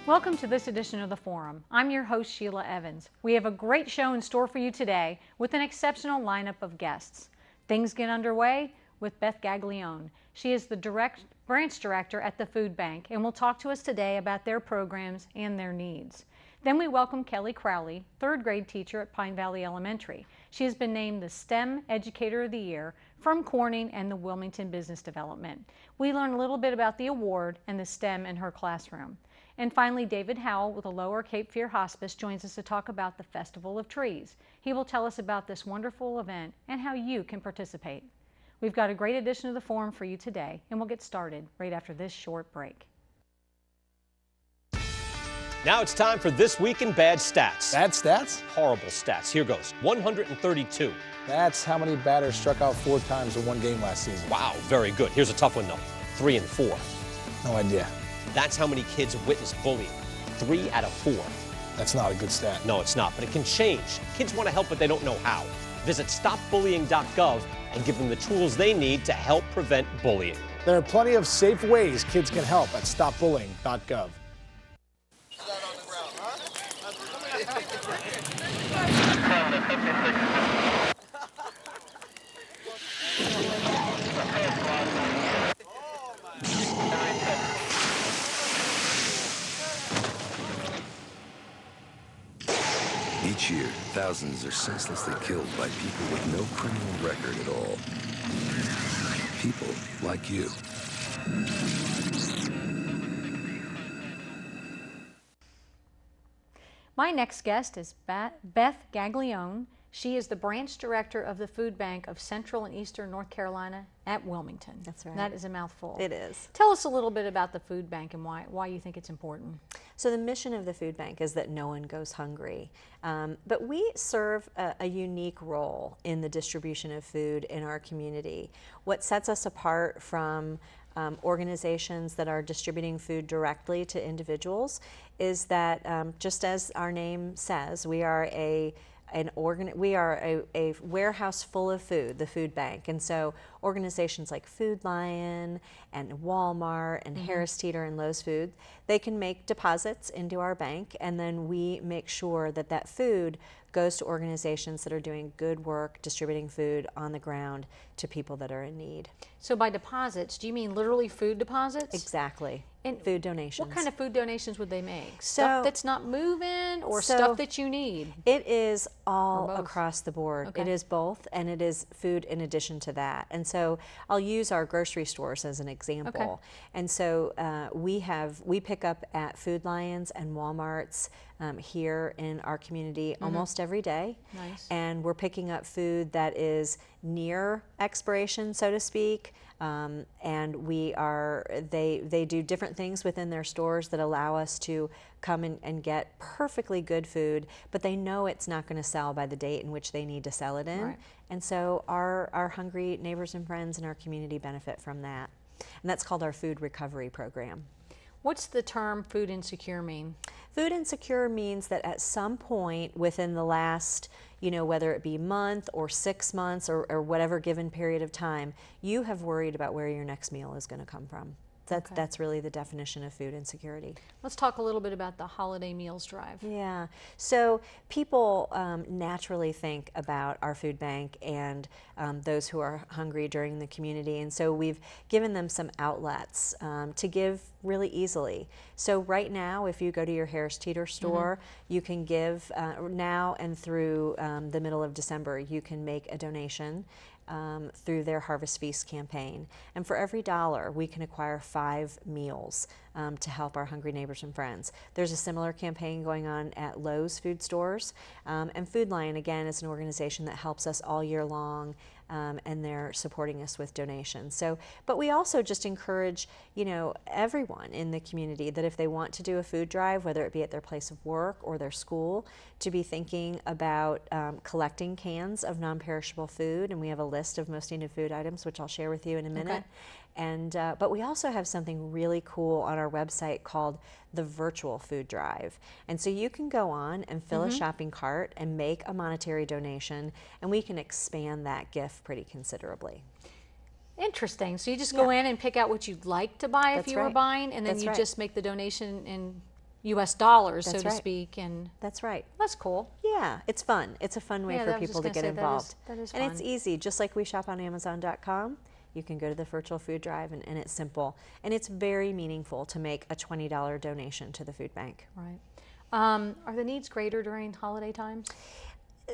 Welcome to this edition of The Forum. I'm your host, Sheila Evans. We have a great show in store for you today with an exceptional lineup of guests. Things get underway with Beth Gaglione. She is the branch director at the Food Bank and will talk to us today about their programs and their needs. Then we welcome Kelly Crowley, third grade teacher at Pine Valley Elementary. She has been named the STEM Educator of the Year from Corning and the Wilmington Business Development. We learn a little bit about the award and the STEM in her classroom. And finally, David Howell with the Lower Cape Fear Hospice joins us to talk about the Festival of Trees. He will tell us about this wonderful event and how you can participate. We've got a great edition of the Forum for you today, and we'll get started right after this short break. Now it's time for This Week in Bad Stats. Bad stats? Horrible stats. Here goes. 132. That's how many batters struck out 4 times in one game last season. Wow, very good. Here's a tough one, though. 3 and 4. No idea. That's how many kids witness bullying. 3 out of 4. That's not a good stat. No, it's not, but it can change. Kids want to help, but they don't know how. Visit stopbullying.gov and give them the tools they need to help prevent bullying. There are plenty of safe ways kids can help at stopbullying.gov. Each year, thousands are senselessly killed by people with no criminal record at all. People like you. My next guest is Beth Gaglione. She is the branch director of the Food Bank of Central and Eastern North Carolina at Wilmington. That's right. That is a mouthful. It is. Tell us a little bit about the Food Bank and why you think it's important. So the mission of the Food Bank is that no one goes hungry. But we serve a unique role in the distribution of food in our community. What sets us apart from organizations that are distributing food directly to individuals is that, just as our name says, we are a warehouse full of food, the Food Bank. And so organizations like Food Lion and Walmart and Harris Teeter and Lowe's Food, they can make deposits into our bank, and then we make sure that that food goes to organizations that are doing good work distributing food on the ground to people that are in need. So by deposits, do you mean literally food deposits? Exactly. And food donations. What kind of food donations would they make? So, stuff that's not moving or stuff that you need? It is all across the board. Okay. It is both, and it is food in addition to that. And so I'll use our grocery stores as an example. Okay. And so we pick up at Food Lions and Walmarts here in our community almost every day. Nice. And we're picking up food that is near expiration, so to speak. And they do different things within their stores that allow us to come and get perfectly good food, but they know it's not going to sell by the date in which they need to sell it in. Right. And so our hungry neighbors and friends in our community benefit from that. And that's called our food recovery program. What's the term food insecure mean? Food insecure means that at some point within the last, whether it be month or 6 months or whatever given period of time, you have worried about where your next meal is going to come from. That's really the definition of food insecurity. Let's talk a little bit about the holiday meals drive. Yeah, so people naturally think about our food bank and those who are hungry during the community, and so we've given them some outlets to give really easily. So right now, if you go to your Harris Teeter store, you can give, now and through the middle of December, you can make a donation through their Harvest Feast campaign. And for every $1, we can acquire 5 meals to help our hungry neighbors and friends. There's a similar campaign going on at Lowe's food stores. And Food Lion, again, is an organization that helps us all year long, and they're supporting us with donations. So, but we also just encourage, everyone in the community that if they want to do a food drive, whether it be at their place of work or their school, to be thinking about collecting cans of non-perishable food. And we have a list of most needed food items, which I'll share with you in a minute. Okay. And but we also have something really cool on our website called the Virtual Food Drive. And so you can go on and fill a shopping cart and make a monetary donation, and we can expand that gift pretty considerably. Interesting. So you just go in and pick out what you'd like to buy if That's you were right. buying, and then That's you right. just make the donation and U.S. dollars, so That's to right. speak, and That's right. that's cool. Yeah, it's fun. It's a fun way Yeah, for I was just people to gonna get say that is- involved. that is and it's fun. easy, just like we shop on Amazon.com. You can go to the virtual food drive, and it's simple. And it's very meaningful to make a $20 donation to the food bank. Right. Are the needs greater during holiday times?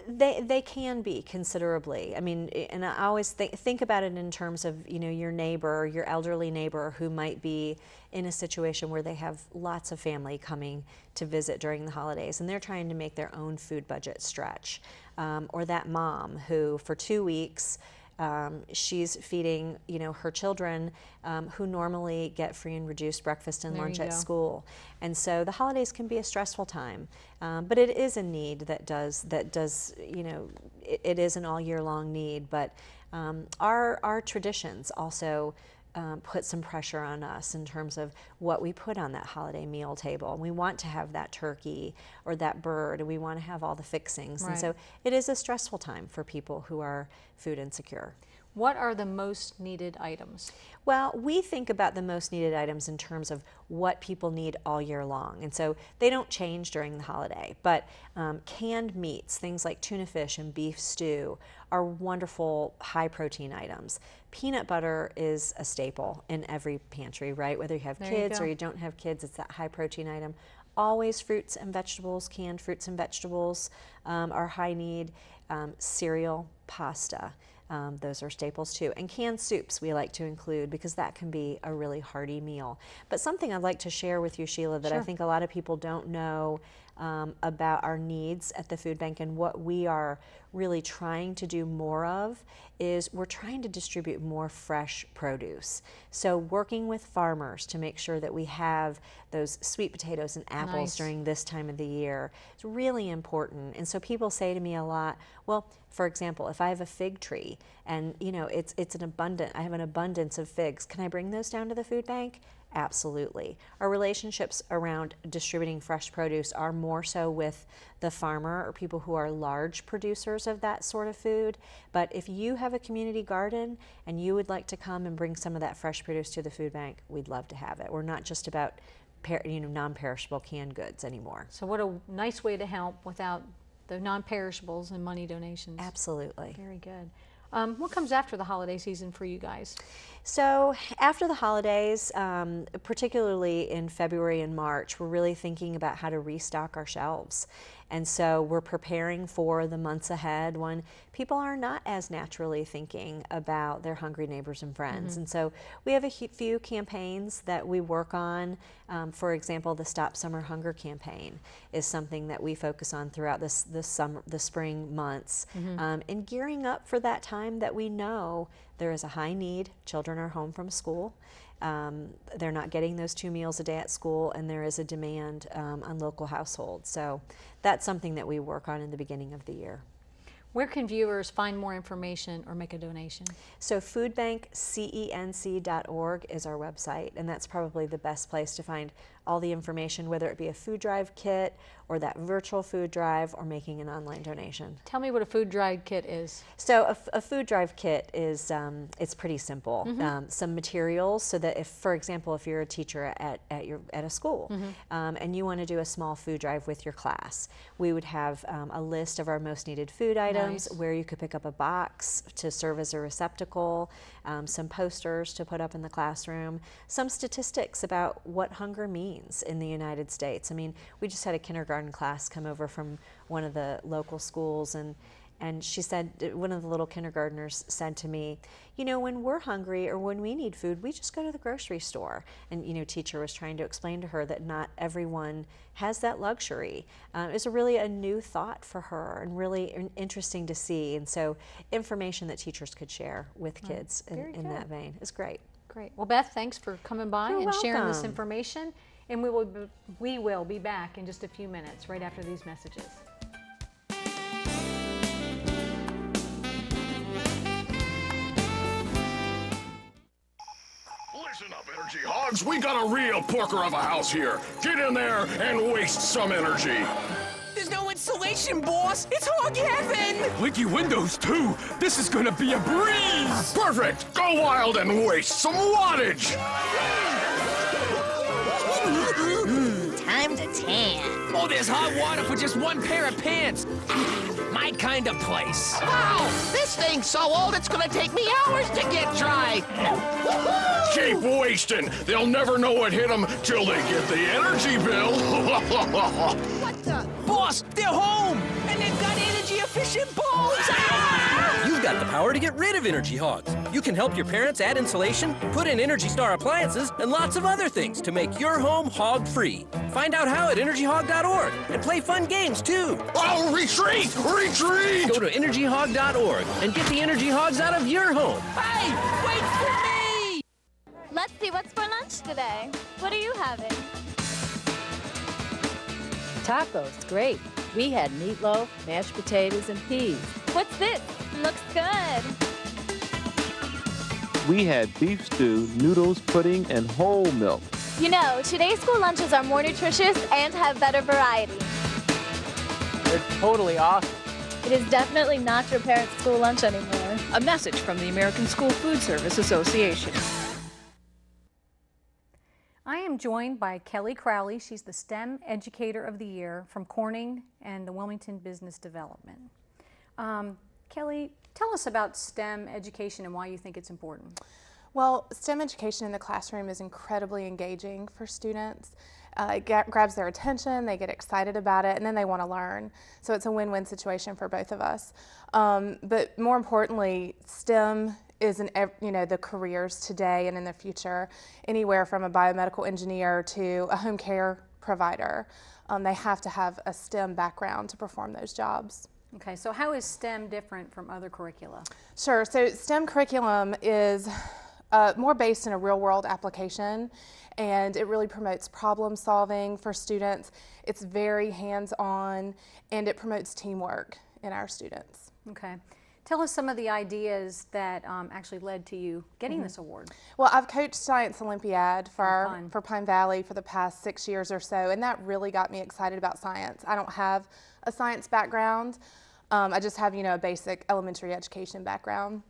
They can be considerably. I mean, and I always think about it in terms of, you know, your neighbor, your elderly neighbor who might be in a situation where they have lots of family coming to visit during the holidays, and they're trying to make their own food budget stretch. Or that mom who, for 2 weeks, she's feeding, you know, her children who normally get free and reduced breakfast and There lunch you at go. school. And so the holidays can be a stressful time, but it is a need that does, you know, it is an all year long need. But our traditions also put some pressure on us in terms of what we put on that holiday meal table. We want to have that turkey or that bird, and we want to have all the fixings. And so Right. it is a stressful time for people who are food insecure. What are the most needed items? Well, we think about the most needed items in terms of what people need all year long. And so they don't change during the holiday. But canned meats, things like tuna fish and beef stew, are wonderful high protein items. Peanut butter is a staple in every pantry, right? Whether you have There you kids go. or you don't have kids, it's that high protein item. Always fruits and vegetables, canned fruits and vegetables are high need. Cereal, pasta. Those are staples too. And canned soups we like to include because that can be a really hearty meal. But something I'd like to share with you, Sheila, that I Sure. think a lot of people don't know about our needs at the food bank, and what we are really trying to do more of is we're trying to distribute more fresh produce. So working with farmers to make sure that we have those sweet potatoes and apples Nice. during this time of the year is really important. And so people say to me a lot, well, for example, if I have a fig tree and, you know, it's an abundant, I have an abundance of figs, can I bring those down to the food bank? Absolutely. Our relationships around distributing fresh produce are more so with the farmer or people who are large producers of that sort of food. But if you have a community garden and you would like to come and bring some of that fresh produce to the food bank, we'd love to have it. We're not just about non-perishable canned goods anymore. So what a nice way to help without the non-perishables and money donations. Absolutely. Very good. What comes after the holiday season for you guys? So after the holidays, particularly in February and March, we're really thinking about how to restock our shelves. And so we're preparing for the months ahead when people are not as naturally thinking about their hungry neighbors and friends. And so we have a few campaigns that we work on. For example, the Stop Summer Hunger campaign is something that we focus on throughout the spring months. And gearing up for that time that we know there is a high need. Children are home from school. They're not getting those 2 meals a day at school, and there is a demand on local households. So that's something that we work on in the beginning of the year. Where can viewers find more information or make a donation? So foodbankcenc.org is our website, and that's probably the best place to find all the information, whether it be a food drive kit or that virtual food drive or making an online donation. Tell me what a food drive kit is. So a food drive kit is, it's pretty simple. Some materials so that if, for example, if you're a teacher at a school and you want to do a small food drive with your class, we would have a list of our most needed food items, Nice. where you could pick up a box to serve as a receptacle, some posters to put up in the classroom, some statistics about what hunger means in the United States. I mean, we just had a kindergarten class come over from one of the local schools, and she said, one of the little kindergartners said to me, you know, when we're hungry or when we need food, we just go to the grocery store. And, you know, teacher was trying to explain to her that not everyone has that luxury. It was really a new thought for her and really interesting to see. And so information that teachers could share with kids Very in good. that vein is great. Great. Well, Beth, thanks for coming by You're and sharing this welcome. information. And we will be back in just a few minutes, right after these messages. Listen up, energy hogs. We got a real porker of a house here. Get in there and waste some energy. There's no insulation, boss. It's hog heaven. Leaky windows, too. This is gonna be a breeze. Perfect. Go wild and waste some wattage. Time to tan. Oh, there's hot water for just one pair of pants. My kind of place. Wow, this thing's so old it's gonna take me hours to get dry. Woohoo! Keep wasting. They'll never know what hit them till they get the energy bill. What the? Boss, they're home! And they've got energy-efficient bulbs! Ah! You've got the power to get rid of energy hogs. You can help your parents add insulation, put in Energy Star appliances, and lots of other things to make your home hog-free. Find out how at energyhog.org and play fun games, too. Oh, retreat! Retreat! Go to energyhog.org and get the energy hogs out of your home. Hey, wait for me! Let's see what's for lunch today. What are you having? Tacos, great. We had meatloaf, mashed potatoes, and peas. What's this? Looks good. We had beef stew, noodles, pudding, and whole milk. You know, today's school lunches are more nutritious and have better variety. They're totally awesome. It is definitely not your parents' school lunch anymore. A message from the American School Food Service Association. I am joined by Kelly Crowley. She's the STEM Educator of the Year from Corning and the Wilmington Business Development. Kelly, tell us about STEM education and why you think it's important. Well, STEM education in the classroom is incredibly engaging for students. It grabs their attention, they get excited about it, and then they want to learn. So it's a win-win situation for both of us. But more importantly, STEM is in the careers today and in the future, anywhere from a biomedical engineer to a home care provider. They have to have a STEM background to perform those jobs. Okay, so how is STEM different from other curricula? Sure, so STEM curriculum is more based in a real-world application, and it really promotes problem solving for students. It's very hands-on, and it promotes teamwork in our students. Okay. Tell us some of the ideas that actually led to you getting this award. Well, I've coached Science Olympiad for Pine Valley for the past 6 years or so, and that really got me excited about science. I don't have a science background. I just have, a basic elementary education background.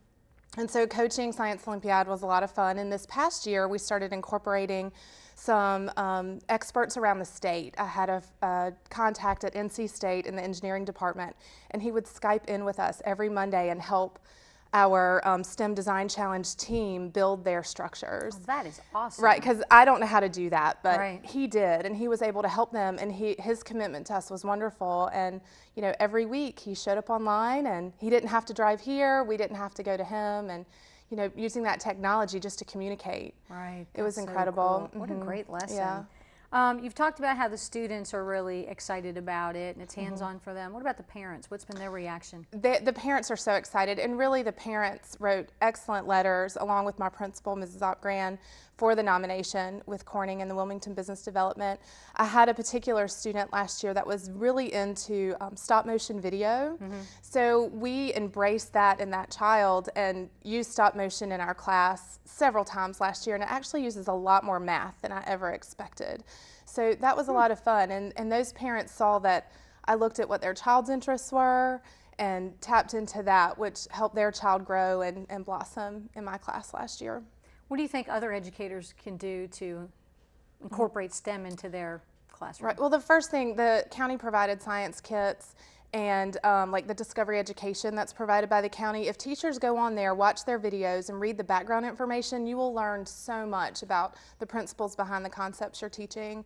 And so coaching Science Olympiad was a lot of fun. And this past year, we started incorporating some experts around the state. I had a contact at NC State in the engineering department, and he would Skype in with us every Monday and help our STEM Design Challenge team build their structures. Oh, that is awesome. Right, because I don't know how to do that, but right. He did, and he was able to help them, and his commitment to us was wonderful. And every week he showed up online, and he didn't have to drive here, we didn't have to go to him, and using that technology just to communicate. Right. It was so incredible. Cool. What a great lesson. Yeah. You've talked about how the students are really excited about it and it's hands-on for them. What about the parents? What's been their reaction? The parents are so excited, and really the parents wrote excellent letters along with my principal, Mrs. Opgran, for the nomination with Corning and the Wilmington Business Development. I had a particular student last year that was really into stop motion video. So we embraced that in that child and used stop motion in our class several times last year, and it actually uses a lot more math than I ever expected. So that was a lot of fun, and those parents saw that I looked at what their child's interests were and tapped into that, which helped their child grow and blossom in my class last year. What do you think other educators can do to incorporate STEM into their classroom? Right. Well, the first thing, the county provided science kits and like the discovery education that's provided by the county. If teachers go on there, watch their videos, and read the background information, you will learn so much about the principles behind the concepts you're teaching.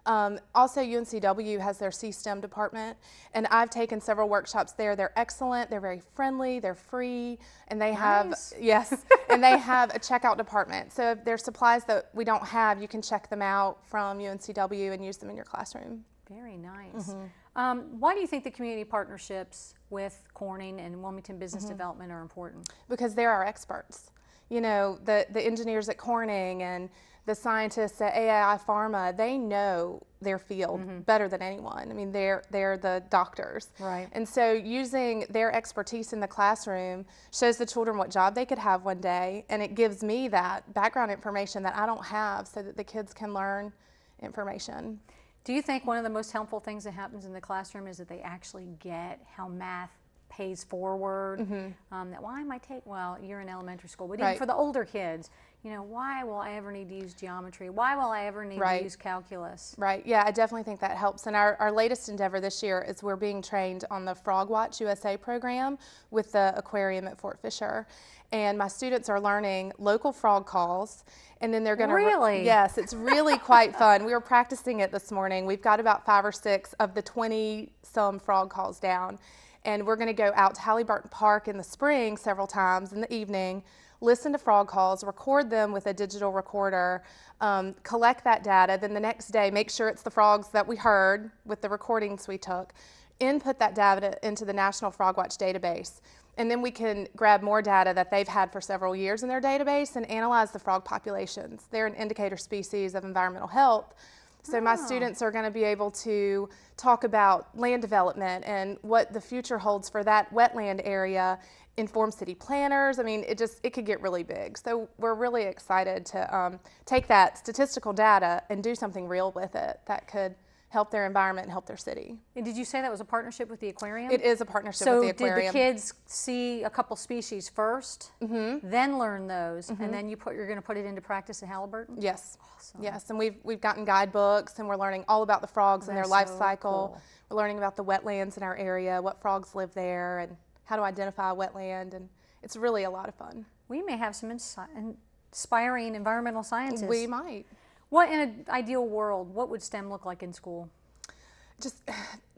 Also, UNCW has their C-STEM department, and I've taken several workshops there. They're excellent, they're very friendly, they're free, and they have, yes, and they have a checkout department. So if there's supplies that we don't have, you can check them out from UNCW and use them in your classroom. Very nice. Why do you think the community partnerships with Corning and Wilmington Business Development are important? Because they're our experts. The engineers at Corning and the scientists at AAI Pharma, they know their field better than anyone. I mean, they're the doctors. Right. And so using their expertise in the classroom shows the children what job they could have one day, and it gives me that background information that I don't have so that the kids can learn information. Do you think one of the most helpful things that happens in the classroom is that they actually get how math pays forward. Mm-hmm. That why am I take? Well, you're in elementary school, but Right. even for the older kids, you know, why will I ever need to use geometry? Why will I ever need to use calculus? Right. Yeah, I definitely think that helps. And our latest endeavor this year is we're being trained on the Frog Watch USA program with the aquarium at Fort Fisher. And my students are learning local frog calls, and then they're going to Really? Yes, it's really quite fun. We were practicing it this morning. We've got about 5 or 6 of the 20 some frog calls down, and we're going to go out to Halliburton Park in the spring several times in the evening, listen to frog calls, record them with a digital recorder, collect that data, then the next day make sure it's the frogs that we heard with the recordings we took, input that data into the National Frog Watch database. And then we can grab more data that they've had for several years in their database and analyze the frog populations. They're an indicator species of environmental health. So my students are going to be able to talk about land development and what the future holds for that wetland area, inform city planners. I mean, it could get really big. So we're really excited to take that statistical data and do something real with it that could help their environment and help their city. And did you say that was a partnership with the aquarium? It is a partnership with the aquarium. So did the kids see a couple species first, then learn those, and then you're going to put it into practice at Halliburton? Yes. Awesome. Yes, and we've gotten guidebooks, and we're learning all about the frogs and their life cycle. Cool. We're learning about the wetlands in our area, what frogs live there, and how to identify a wetland, and it's really a lot of fun. We may have some inspiring environmental scientists. We might. What, in an ideal world, what would STEM look like in school? Just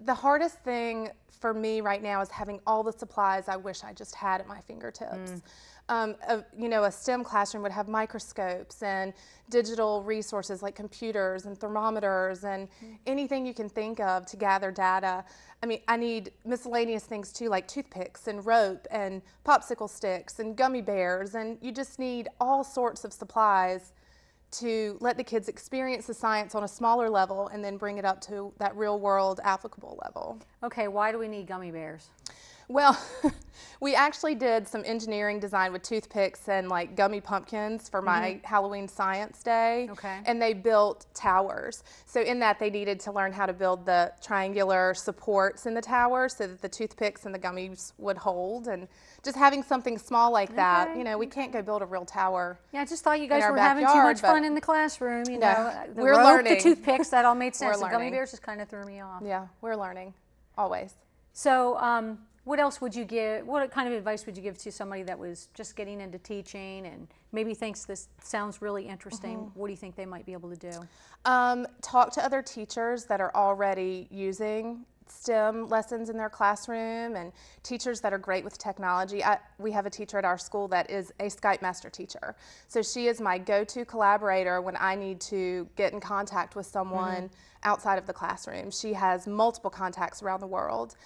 the hardest thing for me right now is having all the supplies I wish I just had at my fingertips. You know, a STEM classroom would have microscopes and digital resources like computers and thermometers and anything you can think of to gather data. I mean, I need miscellaneous things too, like toothpicks and rope and popsicle sticks and gummy bears, and you just need all sorts of supplies to let the kids experience the science on a smaller level and then bring it up to that real world applicable level. Okay, why do we need gummy bears? Well, we actually did some engineering design with toothpicks and like gummy pumpkins for my Halloween science day. Okay. And they built towers. So in that they needed to learn how to build the triangular supports in the tower so that the toothpicks and the gummies would hold. And just having something small like that, you know, we can't go build a real tower. Yeah, I just thought you guys our were having too backyard, much fun in the classroom. You know, the we're rope, learning. the toothpicks, that all made sense. We're The gummy learning. bears just kind of threw me off. Yeah, we're learning, always. So what else would you give, what kind of advice would you give to somebody that was just getting into teaching and maybe thinks this sounds really interesting? What do you think they might be able to do? Talk to other teachers that are already using STEM lessons in their classroom and teachers that are great with technology. We have a teacher at our school that is a Skype master teacher. So she is my go-to collaborator when I need to get in contact with someone outside of the classroom. She has multiple contacts around the world.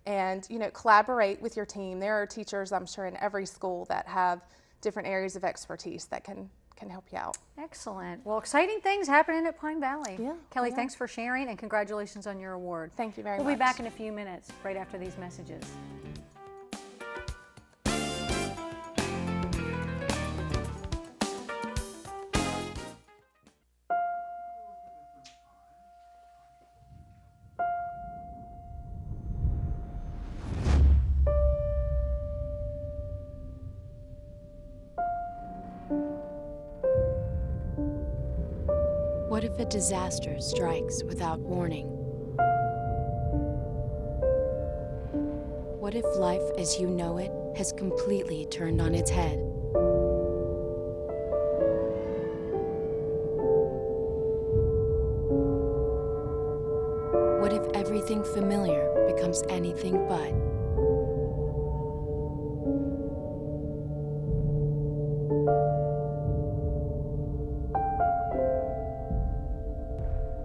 And, you know, collaborate with your team. There are teachers, I'm sure, in every school that have different areas of expertise that can help you out. Excellent. Well, exciting things happening at Pine Valley. Yeah. Kelly, thanks for sharing and congratulations on your award. Thank you very much. We'll be back in a few minutes, right after these messages. What if a disaster strikes without warning? What if life as you know it has completely turned on its head? What if everything familiar becomes anything but?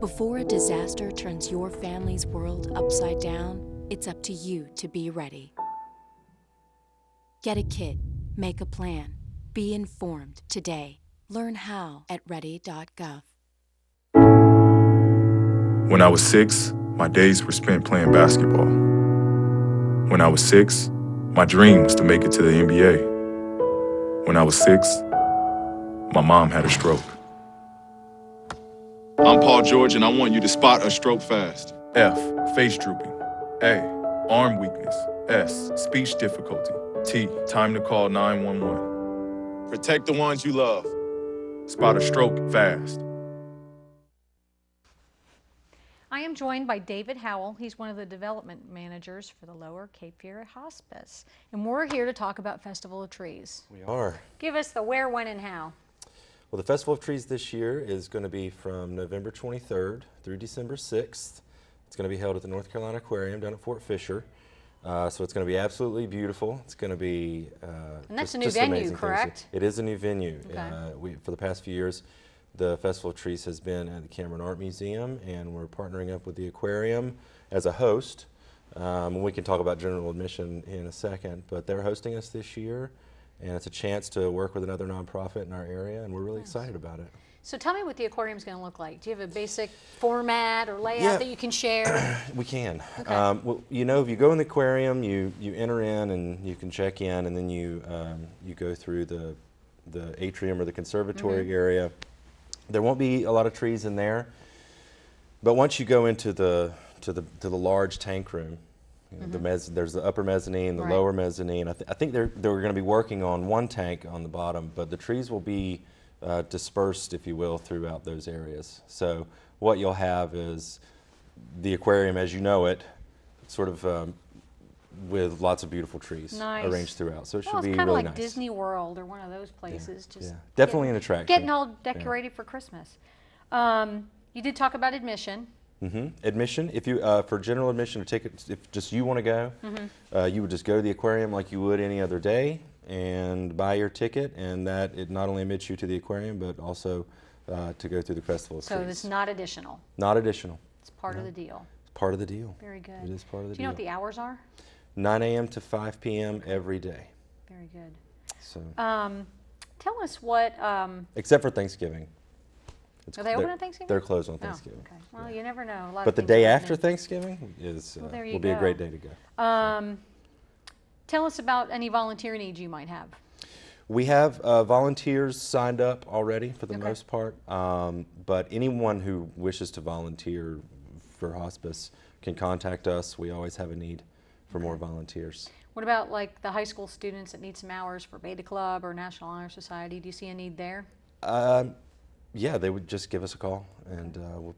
Before a disaster turns your family's world upside down, it's up to you to be ready. Get a kit, make a plan, be informed today. Learn how at ready.gov. When I was 6, my days were spent playing basketball. When I was 6, my dream was to make it to the NBA. When I was 6, my mom had a stroke. I'm Paul George, and I want you to spot a stroke fast. F, face drooping. A, arm weakness. S, speech difficulty. T, time to call 911. Protect the ones you love. Spot a stroke fast. I am joined by David Howell. He's one of the development managers for the Lower Cape Fear Hospice. And we're here to talk about Festival of Trees. We are. Give us the where, when, and how. Well, the Festival of Trees this year is going to be from November 23rd through December 6th. It's going to be held at the North Carolina Aquarium down at Fort Fisher. So it's going to be absolutely beautiful. It's going to be and that's a new venue, correct? It is a new venue. Okay. For the past few years, the Festival of Trees has been at the Cameron Art Museum, and we're partnering up with the aquarium as a host. We can talk about general admission in a second, but they're hosting us this year, and it's a chance to work with another nonprofit in our area, and we're really excited about it. So tell me what the aquarium is going to look like. Do you have a basic format or layout that you can share? We can. Okay. Well, you know, if you go in the aquarium, you enter in and you can check in, and then you go through the atrium or the conservatory area. There won't be a lot of trees in there, but once you go into the large tank room, you know, there's the upper mezzanine, the lower mezzanine. I think they're going to be working on one tank on the bottom, but the trees will be dispersed, if you will, throughout those areas. So what you'll have is the aquarium as you know it, sort of with lots of beautiful trees arranged throughout. So it should be really nice. It's kind of like Disney World or one of those places. Just definitely an attraction. Getting all decorated for Christmas. You did talk about admission. Admission, if you for general admission, if just you want to go, you would just go to the aquarium like you would any other day and buy your ticket, and that it not only admits you to the aquarium but also to go through the Festival of Trees. So it's not additional. Not additional. It's part of the deal. It's part of the deal. Very good. It is part of the deal. Do you know what the hours are? 9 a.m. to 5 p.m. every day. Very good. So. Tell us what. Except for Thanksgiving. Are they open on Thanksgiving? They're closed on Thanksgiving. Okay. Well, you never know. But the day after Thanksgiving will be a great day to go. Tell us about any volunteer needs you might have. We have volunteers signed up already for the most part, but anyone who wishes to volunteer for hospice can contact us. We always have a need for more volunteers. What about like the high school students that need some hours for Beta Club or National Honor Society? Do you see a need there? Yeah, they would just give us a call, and we'll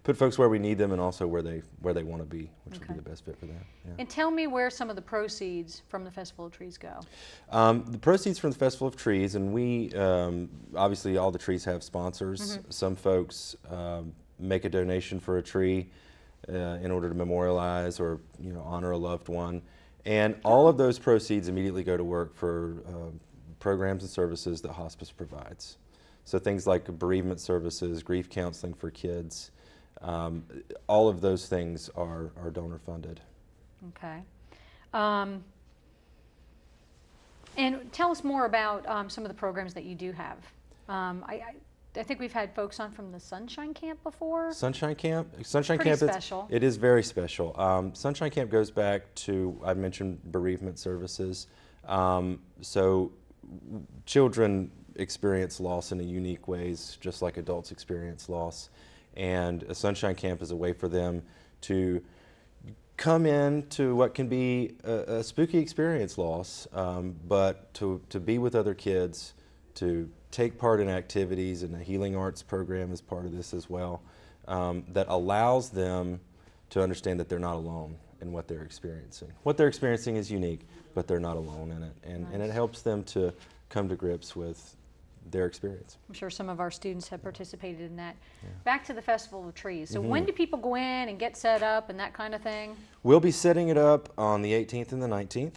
put folks where we need them, and also where they want to be, which would be the best fit for them. Yeah. And tell me where some of the proceeds from the Festival of Trees go. The proceeds from the Festival of Trees, and we obviously all the trees have sponsors. Some folks make a donation for a tree in order to memorialize or honor a loved one, and all of those proceeds immediately go to work for programs and services that hospice provides. So things like bereavement services, grief counseling for kids, all of those things are donor funded. Okay. And tell us more about some of the programs that you do have. I think we've had folks on from the Sunshine Camp before. Sunshine Camp? Pretty special. It is very special. Sunshine Camp goes back to, I mentioned bereavement services. So children experience loss in unique ways, just like adults experience loss. And a Sunshine Camp is a way for them to come into what can be a spooky experience loss, but to be with other kids, to take part in activities, and the Healing Arts program is part of this as well, that allows them to understand that they're not alone in what they're experiencing. What they're experiencing is unique, but they're not alone in it. And it helps them to come to grips with their experience. I'm sure some of our students have participated in that. Yeah. Back to the Festival of Trees. So when do people go in and get set up and that kind of thing? We'll be setting it up on the 18th and the 19th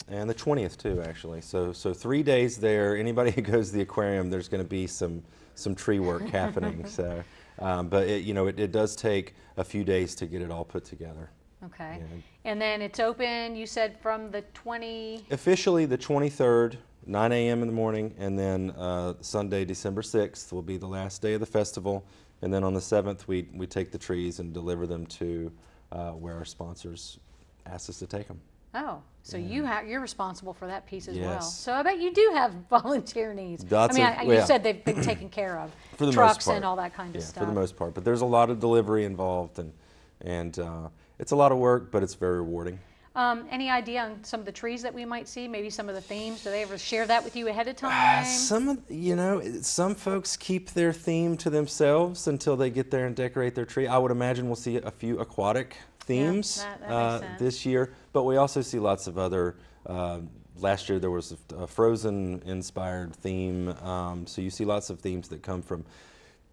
and the 20th too, actually. So 3 days there. Anybody who goes to the aquarium, there's going to be some tree work happening. So, but it does take a few days to get it all put together. Okay. And then it's open, you said, from the Officially the 23rd. 9 a.m. in the morning, and then Sunday, December 6th will be the last day of the festival, and then on the 7th we take the trees and deliver them to where our sponsors asked us to take them. Oh, so you're responsible for that piece as well. So I bet you do have volunteer needs. You said they've been taken care of, for the trucks most part. And all that kind of stuff. For the most part, but there's a lot of delivery involved, and it's a lot of work, but it's very rewarding. Any idea on some of the trees that we might see? Maybe some of the themes? Do they ever share that with you ahead of time? Some folks keep their theme to themselves until they get there and decorate their tree. I would imagine we'll see a few aquatic themes that makes sense. this year, but we also see lots of other. Last year there was a Frozen-inspired theme, so you see lots of themes that come from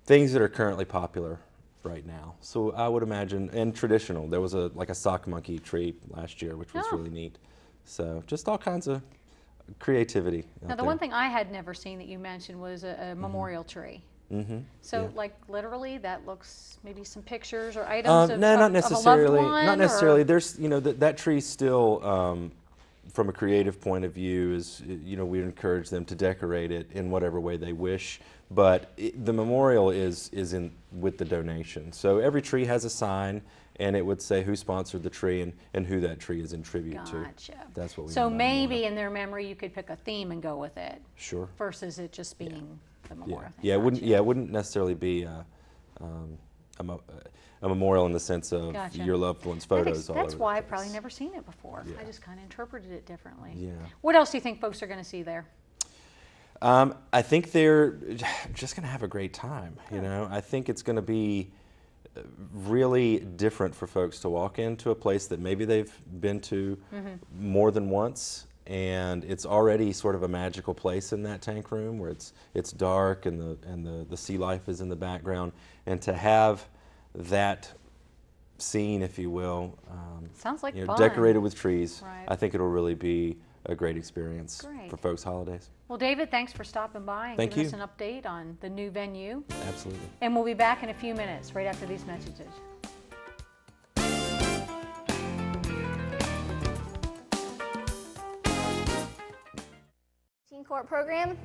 things that are currently popular right now. So I would imagine, and traditional. There was like a sock monkey tree last year, which was really neat. So just all kinds of creativity. Now the one thing I had never seen that you mentioned was a memorial tree. So like literally that looks, maybe some pictures or items no, not necessarily. Of a loved one, not necessarily. There's, that tree still, from a creative point of view, is, we encourage them to decorate it in whatever way they wish. But the memorial is in with the donation. So every tree has a sign, and it would say who sponsored the tree and who that tree is in tribute to. That's what we. So maybe in their memory you could pick a theme and go with it. Sure. Versus it just being the memorial. Yeah, it wouldn't necessarily be a memorial in the sense of your loved one's photos all over. That's why I've probably never seen it before. I just kind of interpreted it differently. Yeah. What else do you think folks are going to see there? I think they're just going to have a great time. I think it's going to be really different for folks to walk into a place that maybe they've been to more than once, and it's already sort of a magical place in that tank room where it's dark and the sea life is in the background, and to have that scene, if you will, sounds like fun. Decorated with trees. Right. I think it'll really be a great experience for folks' holidays. Well, David, thanks for stopping by and giving us an update on the new venue. Absolutely. And we'll be back in a few minutes, right after these messages. Teen Court program.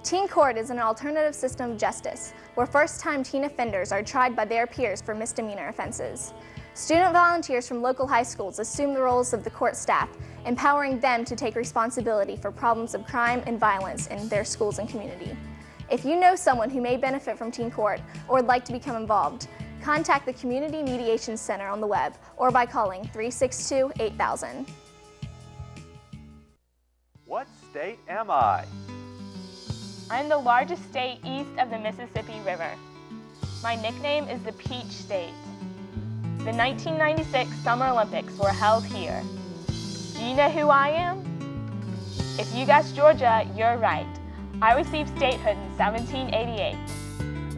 Teen Court is an alternative system of justice where first-time teen offenders are tried by their peers for misdemeanor offenses. Student volunteers from local high schools assume the roles of the court staff, empowering them to take responsibility for problems of crime and violence in their schools and community. If you know someone who may benefit from Teen Court or would like to become involved, contact the Community Mediation Center on the web or by calling 362-8000. What state am I? I'm the largest state east of the Mississippi River. My nickname is the Peach State. The 1996 Summer Olympics were held here. Do you know who I am? If you guessed Georgia, you're right. I received statehood in 1788.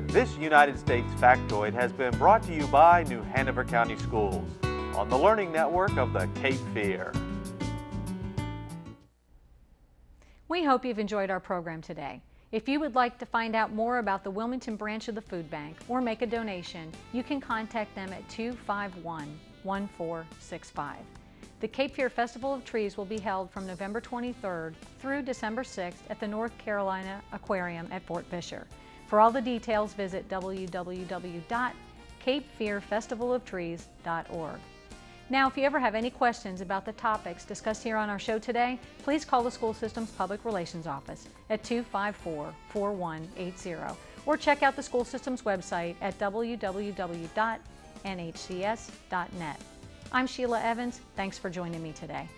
This United States factoid has been brought to you by New Hanover County Schools on the Learning Network of the Cape Fear. We hope you've enjoyed our program today. If you would like to find out more about the Wilmington branch of the Food Bank or make a donation, you can contact them at 251-1465. The Cape Fear Festival of Trees will be held from November 23rd through December 6th at the North Carolina Aquarium at Fort Fisher. For all the details, visit www.capefearfestivaloftrees.org. Now, if you ever have any questions about the topics discussed here on our show today, please call the school system's public relations office at 254-4180 or check out the school system's website at www.nhcs.net. I'm Sheila Evans. Thanks for joining me today.